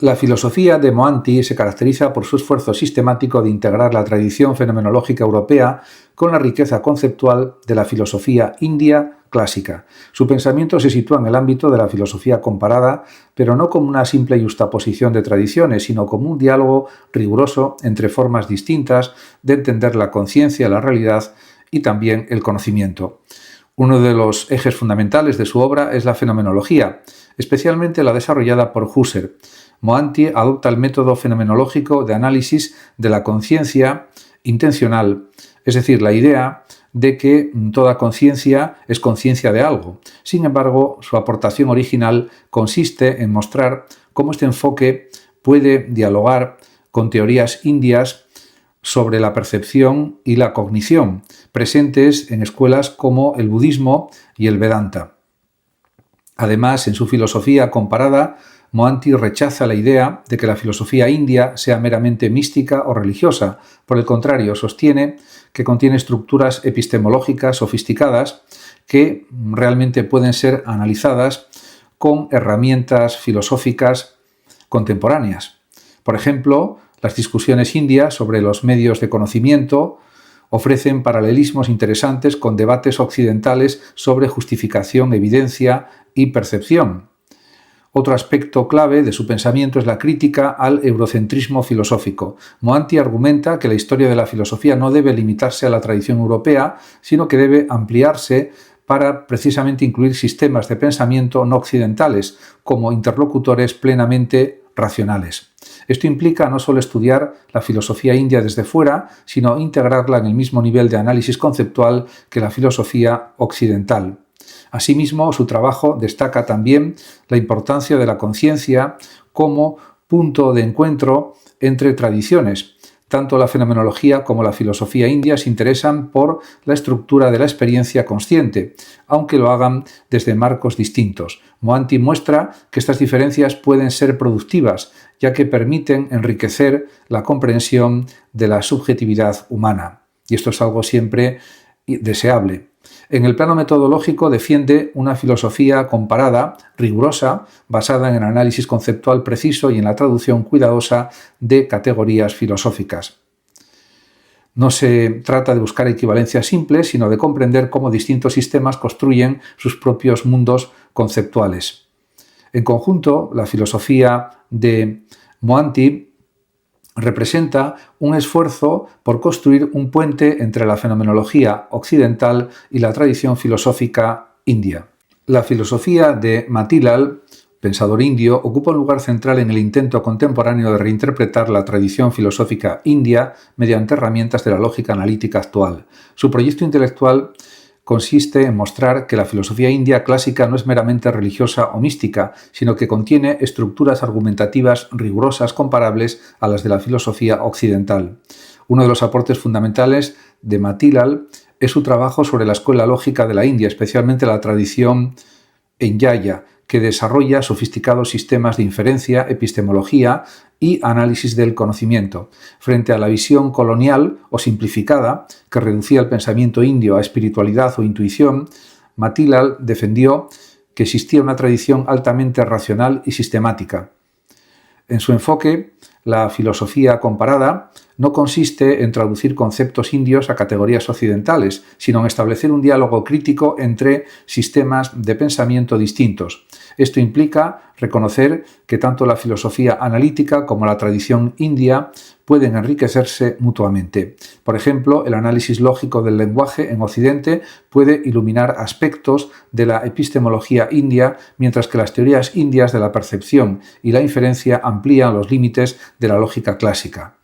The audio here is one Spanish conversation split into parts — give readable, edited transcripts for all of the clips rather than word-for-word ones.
La filosofía de Mohanty se caracteriza por su esfuerzo sistemático de integrar la tradición fenomenológica europea con la riqueza conceptual de la filosofía india clásica. Su pensamiento se sitúa en el ámbito de la filosofía comparada, pero no como una simple yuxtaposición de tradiciones, sino como un diálogo riguroso entre formas distintas de entender la conciencia, la realidad y también el conocimiento. Uno de los ejes fundamentales de su obra es la fenomenología, especialmente la desarrollada por Husserl. Mohanty adopta el método fenomenológico de análisis de la conciencia intencional, es decir, la idea de que toda conciencia es conciencia de algo. Sin embargo, su aportación original consiste en mostrar cómo este enfoque puede dialogar con teorías indias sobre la percepción y la cognición, presentes en escuelas como el budismo y el Vedanta. Además, en su filosofía comparada, Mohanty rechaza la idea de que la filosofía india sea meramente mística o religiosa. Por el contrario, sostiene que contiene estructuras epistemológicas sofisticadas que realmente pueden ser analizadas con herramientas filosóficas contemporáneas. Por ejemplo, las discusiones indias sobre los medios de conocimiento ofrecen paralelismos interesantes con debates occidentales sobre justificación, evidencia y percepción. Otro aspecto clave de su pensamiento es la crítica al eurocentrismo filosófico. Mohanty argumenta que la historia de la filosofía no debe limitarse a la tradición europea, sino que debe ampliarse para precisamente incluir sistemas de pensamiento no occidentales como interlocutores plenamente racionales. Esto implica no solo estudiar la filosofía india desde fuera, sino integrarla en el mismo nivel de análisis conceptual que la filosofía occidental. Asimismo, su trabajo destaca también la importancia de la conciencia como punto de encuentro entre tradiciones. Tanto la fenomenología como la filosofía india se interesan por la estructura de la experiencia consciente, aunque lo hagan desde marcos distintos. Mohanty muestra que estas diferencias pueden ser productivas, ya que permiten enriquecer la comprensión de la subjetividad humana. Y esto es algo siempre deseable. En el plano metodológico defiende una filosofía comparada, rigurosa, basada en el análisis conceptual preciso y en la traducción cuidadosa de categorías filosóficas. No se trata de buscar equivalencias simples, sino de comprender cómo distintos sistemas construyen sus propios mundos conceptuales. En conjunto, la filosofía de Mohanty representa un esfuerzo por construir un puente entre la fenomenología occidental y la tradición filosófica india. La filosofía de Matilal, pensador indio, ocupa un lugar central en el intento contemporáneo de reinterpretar la tradición filosófica india mediante herramientas de la lógica analítica actual. Su proyecto intelectual consiste en mostrar que la filosofía india clásica no es meramente religiosa o mística, sino que contiene estructuras argumentativas rigurosas comparables a las de la filosofía occidental. Uno de los aportes fundamentales de Matilal es su trabajo sobre la escuela lógica de la India, especialmente la tradición Nyaya, que desarrolla sofisticados sistemas de inferencia, epistemología y análisis del conocimiento. Frente a la visión colonial o simplificada, que reducía el pensamiento indio a espiritualidad o intuición, Matilal defendió que existía una tradición altamente racional y sistemática. En su enfoque, la filosofía comparada no consiste en traducir conceptos indios a categorías occidentales, sino en establecer un diálogo crítico entre sistemas de pensamiento distintos. Esto implica reconocer que tanto la filosofía analítica como la tradición india pueden enriquecerse mutuamente. Por ejemplo, el análisis lógico del lenguaje en Occidente puede iluminar aspectos de la epistemología india, mientras que las teorías indias de la percepción y la inferencia amplían los límites de la lógica clásica.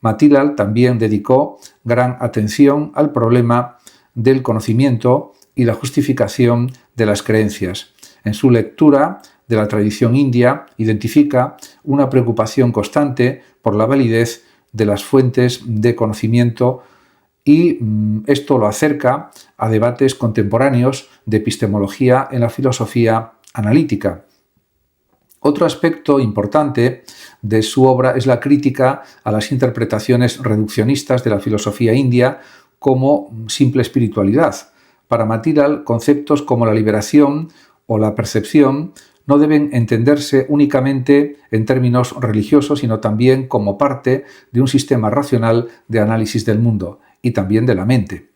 Matilal también dedicó gran atención al problema del conocimiento y la justificación de las creencias. En su lectura de la tradición india identifica una preocupación constante por la validez de las fuentes de conocimiento y esto lo acerca a debates contemporáneos de epistemología en la filosofía analítica. Otro aspecto importante de su obra es la crítica a las interpretaciones reduccionistas de la filosofía india como simple espiritualidad. Para Matilal, conceptos como la liberación o la percepción no deben entenderse únicamente en términos religiosos, sino también como parte de un sistema racional de análisis del mundo y también de la mente.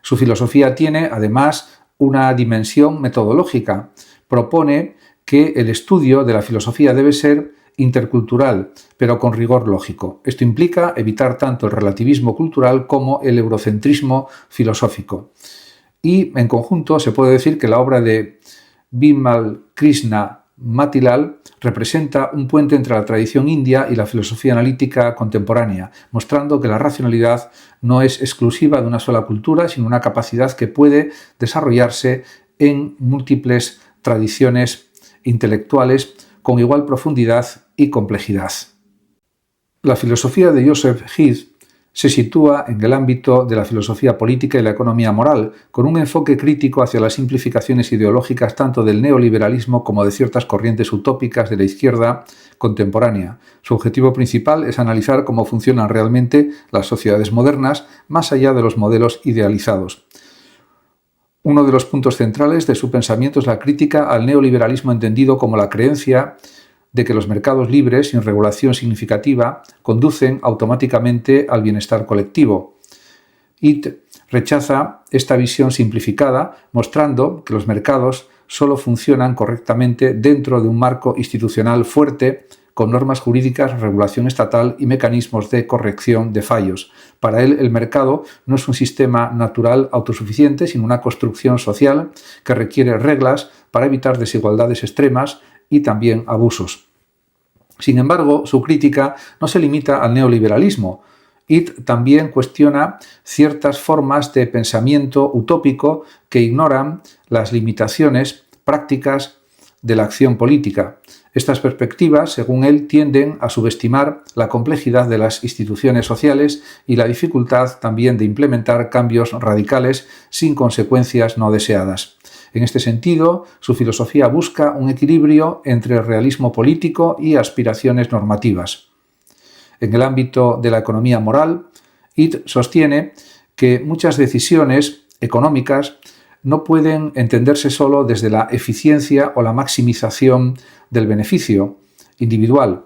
Su filosofía tiene, además, una dimensión metodológica. Propone que el estudio de la filosofía debe ser intercultural, pero con rigor lógico. Esto implica evitar tanto el relativismo cultural como el eurocentrismo filosófico. Y, en conjunto, se puede decir que la obra de Bimal Krishna Matilal representa un puente entre la tradición india y la filosofía analítica contemporánea, mostrando que la racionalidad no es exclusiva de una sola cultura, sino una capacidad que puede desarrollarse en múltiples tradiciones intelectuales con igual profundidad y complejidad. La filosofía de Joseph Heath se sitúa en el ámbito de la filosofía política y la economía moral, con un enfoque crítico hacia las simplificaciones ideológicas tanto del neoliberalismo como de ciertas corrientes utópicas de la izquierda contemporánea. Su objetivo principal es analizar cómo funcionan realmente las sociedades modernas, más allá de los modelos idealizados. Uno de los puntos centrales de su pensamiento es la crítica al neoliberalismo entendido como la creencia de que los mercados libres, sin regulación significativa, conducen automáticamente al bienestar colectivo. It rechaza esta visión simplificada, mostrando que los mercados solo funcionan correctamente dentro de un marco institucional fuerte, con normas jurídicas, regulación estatal y mecanismos de corrección de fallos. Para él, el mercado no es un sistema natural autosuficiente, sino una construcción social que requiere reglas para evitar desigualdades extremas y también abusos. Sin embargo, su crítica no se limita al neoliberalismo. It también cuestiona ciertas formas de pensamiento utópico que ignoran las limitaciones prácticas de la acción política. Estas perspectivas, según él, tienden a subestimar la complejidad de las instituciones sociales y la dificultad también de implementar cambios radicales sin consecuencias no deseadas. En este sentido, su filosofía busca un equilibrio entre el realismo político y aspiraciones normativas. En el ámbito de la economía moral, It sostiene que muchas decisiones económicas no pueden entenderse solo desde la eficiencia o la maximización del beneficio individual.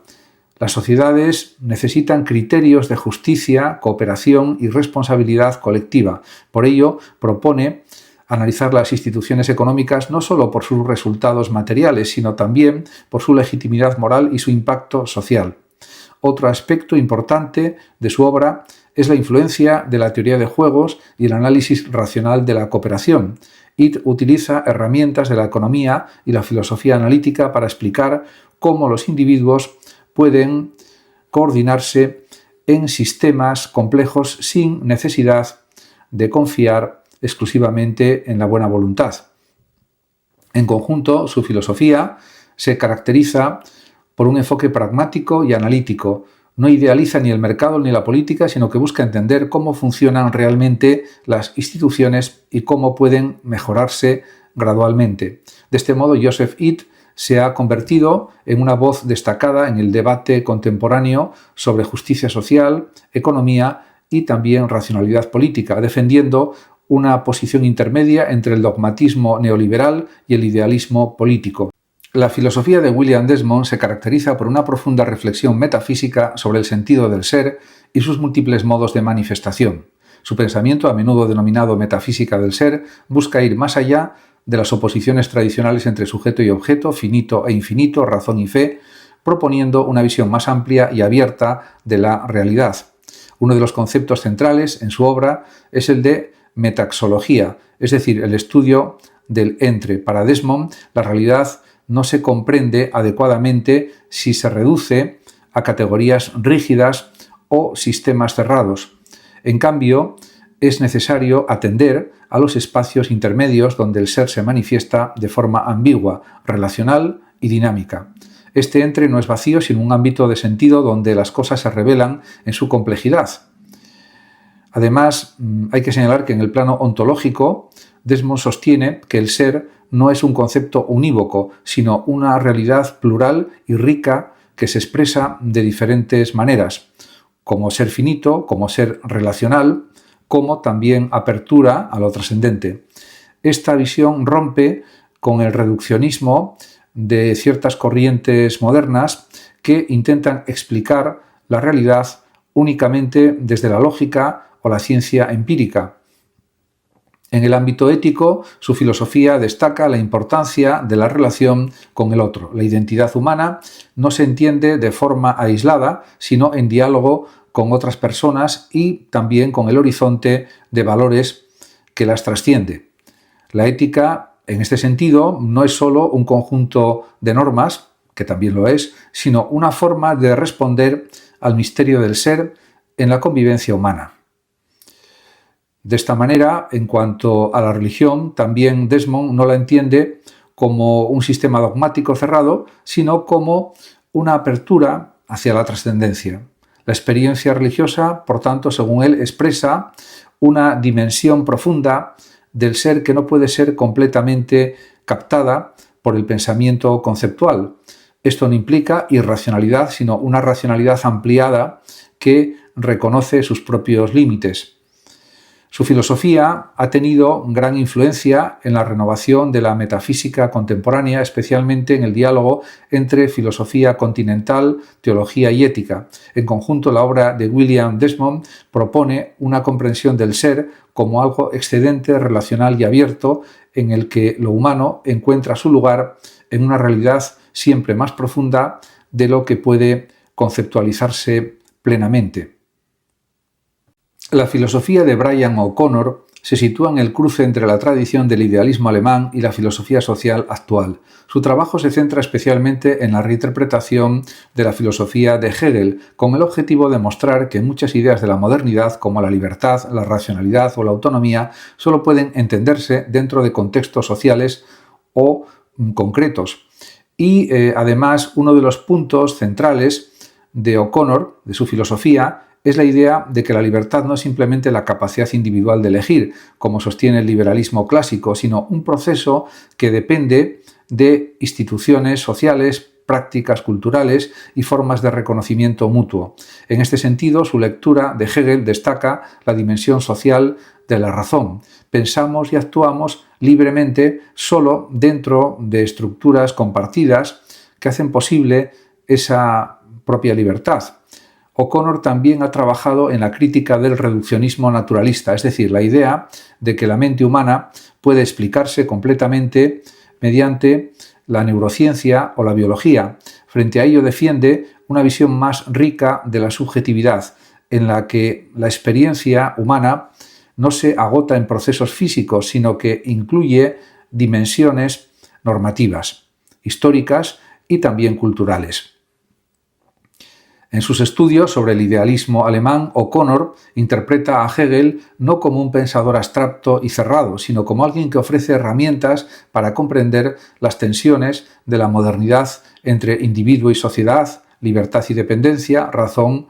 Las sociedades necesitan criterios de justicia, cooperación y responsabilidad colectiva. Por ello, propone analizar las instituciones económicas no solo por sus resultados materiales, sino también por su legitimidad moral y su impacto social. Otro aspecto importante de su obra es la influencia de la teoría de juegos y el análisis racional de la cooperación. It utiliza herramientas de la economía y la filosofía analítica para explicar cómo los individuos pueden coordinarse en sistemas complejos sin necesidad de confiar exclusivamente en la buena voluntad. En conjunto, su filosofía se caracteriza por un enfoque pragmático y analítico. No idealiza ni el mercado ni la política, sino que busca entender cómo funcionan realmente las instituciones y cómo pueden mejorarse gradualmente. De este modo, Joseph It se ha convertido en una voz destacada en el debate contemporáneo sobre justicia social, economía y también racionalidad política, defendiendo una posición intermedia entre el dogmatismo neoliberal y el idealismo político. La filosofía de William Desmond se caracteriza por una profunda reflexión metafísica sobre el sentido del ser y sus múltiples modos de manifestación. Su pensamiento, a menudo denominado metafísica del ser, busca ir más allá de las oposiciones tradicionales entre sujeto y objeto, finito e infinito, razón y fe, proponiendo una visión más amplia y abierta de la realidad. Uno de los conceptos centrales en su obra es el de metaxología, es decir, el estudio del entre. Para Desmond, la realidad no se comprende adecuadamente si se reduce a categorías rígidas o sistemas cerrados. En cambio, es necesario atender a los espacios intermedios donde el ser se manifiesta de forma ambigua, relacional y dinámica. Este entre no es vacío, sino un ámbito de sentido donde las cosas se revelan en su complejidad. Además, hay que señalar que en el plano ontológico, Desmond sostiene que el ser no es un concepto unívoco, sino una realidad plural y rica que se expresa de diferentes maneras, como ser finito, como ser relacional, como también apertura a lo trascendente. Esta visión rompe con el reduccionismo de ciertas corrientes modernas que intentan explicar la realidad únicamente desde la lógica o la ciencia empírica. En el ámbito ético, su filosofía destaca la importancia de la relación con el otro. La identidad humana no se entiende de forma aislada, sino en diálogo con otras personas y también con el horizonte de valores que las trasciende. La ética, en este sentido, no es solo un conjunto de normas, que también lo es, sino una forma de responder al misterio del ser en la convivencia humana. De esta manera, en cuanto a la religión, también Desmond no la entiende como un sistema dogmático cerrado, sino como una apertura hacia la trascendencia. La experiencia religiosa, por tanto, según él, expresa una dimensión profunda del ser que no puede ser completamente captada por el pensamiento conceptual. Esto no implica irracionalidad, sino una racionalidad ampliada que reconoce sus propios límites. Su filosofía ha tenido gran influencia en la renovación de la metafísica contemporánea, especialmente en el diálogo entre filosofía continental, teología y ética. En conjunto, la obra de William Desmond propone una comprensión del ser como algo excedente, relacional y abierto, en el que lo humano encuentra su lugar en una realidad siempre más profunda de lo que puede conceptualizarse plenamente. La filosofía de Brian O'Connor se sitúa en el cruce entre la tradición del idealismo alemán y la filosofía social actual. Su trabajo se centra especialmente en la reinterpretación de la filosofía de Hegel, con el objetivo de mostrar que muchas ideas de la modernidad, como la libertad, la racionalidad o la autonomía, solo pueden entenderse dentro de contextos sociales o concretos. Y además, uno de los puntos centrales de O'Connor, de su filosofía, es la idea de que la libertad no es simplemente la capacidad individual de elegir, como sostiene el liberalismo clásico, sino un proceso que depende de instituciones sociales, prácticas culturales y formas de reconocimiento mutuo. En este sentido, su lectura de Hegel destaca la dimensión social de la razón. Pensamos y actuamos libremente solo dentro de estructuras compartidas que hacen posible esa propia libertad. O'Connor también ha trabajado en la crítica del reduccionismo naturalista, es decir, la idea de que la mente humana puede explicarse completamente mediante la neurociencia o la biología. Frente a ello defiende una visión más rica de la subjetividad, en la que la experiencia humana no se agota en procesos físicos, sino que incluye dimensiones normativas, históricas y también culturales. En sus estudios sobre el idealismo alemán, O'Connor interpreta a Hegel no como un pensador abstracto y cerrado, sino como alguien que ofrece herramientas para comprender las tensiones de la modernidad entre individuo y sociedad, libertad y dependencia, razón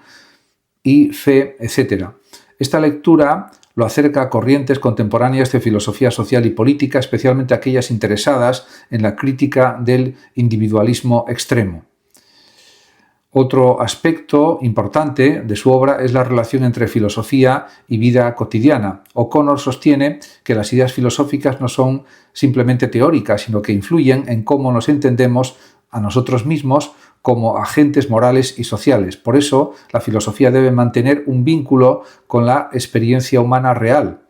y fe, etc. Esta lectura lo acerca a corrientes contemporáneas de filosofía social y política, especialmente aquellas interesadas en la crítica del individualismo extremo. Otro aspecto importante de su obra es la relación entre filosofía y vida cotidiana. O'Connor sostiene que las ideas filosóficas no son simplemente teóricas, sino que influyen en cómo nos entendemos a nosotros mismos como agentes morales y sociales. Por eso, la filosofía debe mantener un vínculo con la experiencia humana real.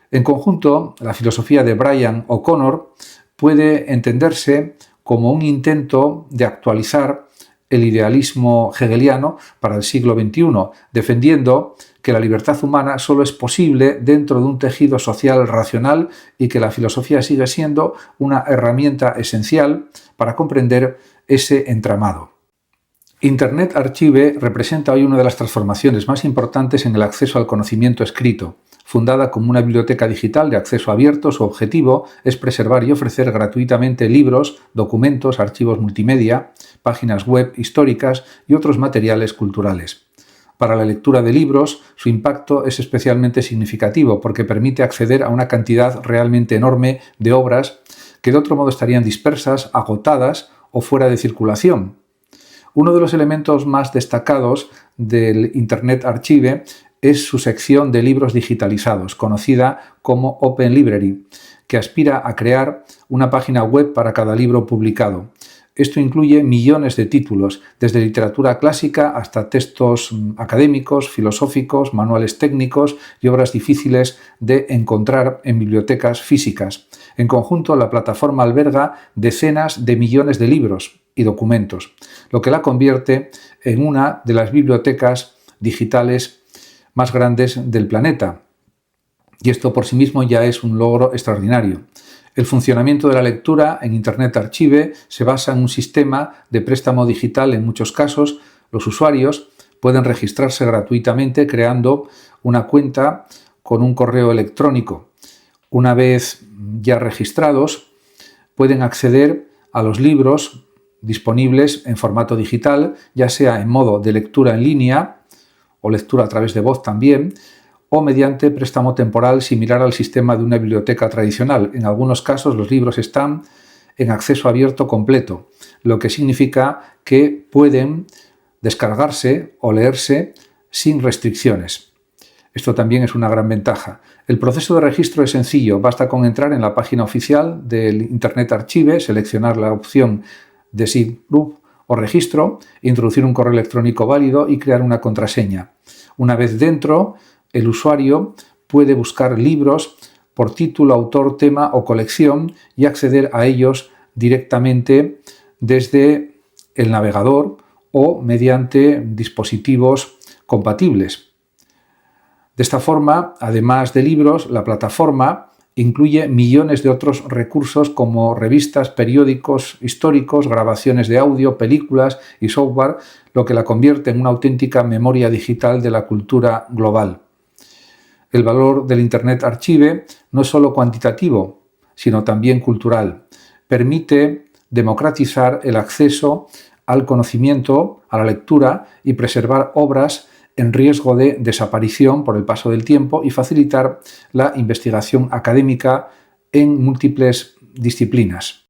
En conjunto, la filosofía de Brian O'Connor puede entenderse como un intento de actualizar el idealismo hegeliano para el siglo XXI, defendiendo que la libertad humana solo es posible dentro de un tejido social racional y que la filosofía sigue siendo una herramienta esencial para comprender ese entramado. Internet Archive representa hoy una de las transformaciones más importantes en el acceso al conocimiento escrito. Fundada como una biblioteca digital de acceso abierto, su objetivo es preservar y ofrecer gratuitamente libros, documentos, archivos multimedia, páginas web históricas y otros materiales culturales. Para la lectura de libros, su impacto es especialmente significativo porque permite acceder a una cantidad realmente enorme de obras que de otro modo estarían dispersas, agotadas o fuera de circulación. Uno de los elementos más destacados del Internet Archive es su sección de libros digitalizados, conocida como Open Library, que aspira a crear una página web para cada libro publicado. Esto incluye millones de títulos, desde literatura clásica hasta textos académicos, filosóficos, manuales técnicos y obras difíciles de encontrar en bibliotecas físicas. En conjunto, la plataforma alberga decenas de millones de libros y documentos, lo que la convierte en una de las bibliotecas digitales más grandes del planeta. Y esto por sí mismo ya es un logro extraordinario. El funcionamiento de la lectura en Internet Archive se basa en un sistema de préstamo digital. En muchos casos, los usuarios pueden registrarse gratuitamente creando una cuenta con un correo electrónico. Una vez ya registrados, pueden acceder a los libros disponibles en formato digital, ya sea en modo de lectura en línea o lectura a través de voz también, o mediante préstamo temporal similar al sistema de una biblioteca tradicional. En algunos casos los libros están en acceso abierto completo, lo que significa que pueden descargarse o leerse sin restricciones. Esto también es una gran ventaja. El proceso de registro es sencillo, basta con entrar en la página oficial del Internet Archive, seleccionar la opción de Sign-up o registro, introducir un correo electrónico válido y crear una contraseña. Una vez dentro, el usuario puede buscar libros por título, autor, tema o colección y acceder a ellos directamente desde el navegador o mediante dispositivos compatibles. De esta forma, además de libros, la plataforma incluye millones de otros recursos como revistas, periódicos históricos, grabaciones de audio, películas y software, lo que la convierte en una auténtica memoria digital de la cultura global. El valor del Internet Archive no es solo cuantitativo, sino también cultural. Permite democratizar el acceso al conocimiento, a la lectura y preservar obras en riesgo de desaparición por el paso del tiempo y facilitar la investigación académica en múltiples disciplinas.